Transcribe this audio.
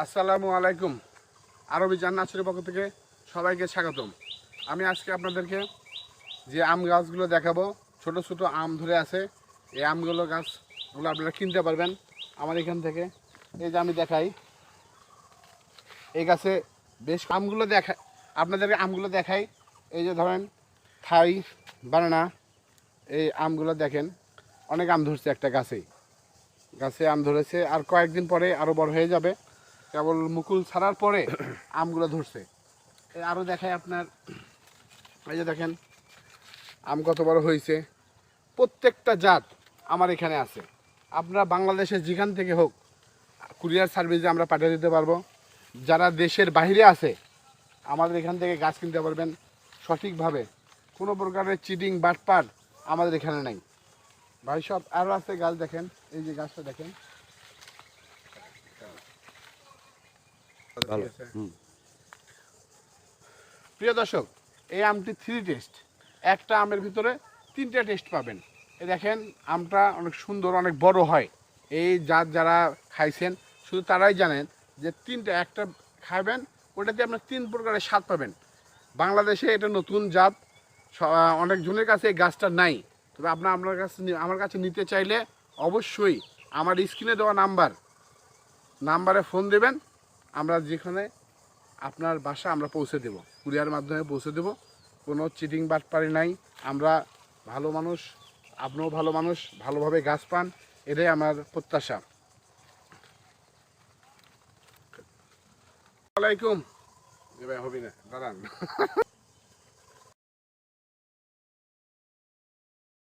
আসসালামু আলাইকুম। আরবি জান্নাতের পক্ষ থেকে সবাইকে স্বাগতম। আমি আজকে আপনাদেরকে যে আম গাছগুলো দেখাবো, ছোট ছোট আম ধরে আছে। এই আমগুলো গাছগুলো আপনারা কিনতে পারবেন আমার এখান থেকে। এই যে আমি দেখাই, এই গাছে বেশ আমগুলো আপনাদেরকে আমগুলো দেখাই। এই যে ধরেন থাই বানানা, এই আমগুলো দেখেন অনেক আম ধরছে একটা গাছে আম ধরেছে, আর কয়েকদিন পরে আরও বড় হয়ে যাবে। কেবল মুকুল ছাড়ার পরে আমগুলো ধরছে। আরও দেখায় আপনার, এই যে দেখেন আম কত বড় হয়েছে। প্রত্যেকটা জাত আমার এখানে আছে। আপনারা বাংলাদেশের যেখান থেকে হোক কুরিয়ার সার্ভিসে আমরা পাঠিয়ে দিতে পারবো। যারা দেশের বাইরে আছে আমাদের এখান থেকে গাছ কিনতে পারবেন সঠিকভাবে। কোনো প্রকারের চিটিং বাটপার আমাদের এখানে নাই ভাই। সব আরও আছে গাছ, দেখেন এই যে গাছটা দেখেন। প্রিয় দর্শক, এই আমটি 3 টেস্ট। একটা আমের ভিতরে 3টে টেস্ট পাবেন। এই দেখেন আমটা অনেক সুন্দর, অনেক বড় হয়। এই জাত যারা খাইছেন শুধু তারাই জানেন যে একটা খাবেন ওটাতে আপনার 3 প্রকারের স্বাদ পাবেন। বাংলাদেশে এটা নতুন জাত, অনেকজনের কাছে এই গাছটা নাই। তবে আমার কাছে নিতে চাইলে অবশ্যই আমার স্ক্রিনে দেওয়া নাম্বারে ফোন দেবেন। আমরা যেখানে আপনার বাসা আমরা পৌঁছে দেব, কুরিয়ার মাধ্যমে পৌঁছে দেব। কোনো চিটিং বাটপারি নাই। আমরা ভালো মানুষ, আপনিও ভালো মানুষ, ভালোভাবে গাছ পান, এটাই আমার প্রত্যাশা। আসসালামু আলাইকুম। এবার হবি না, দাঁড়ান।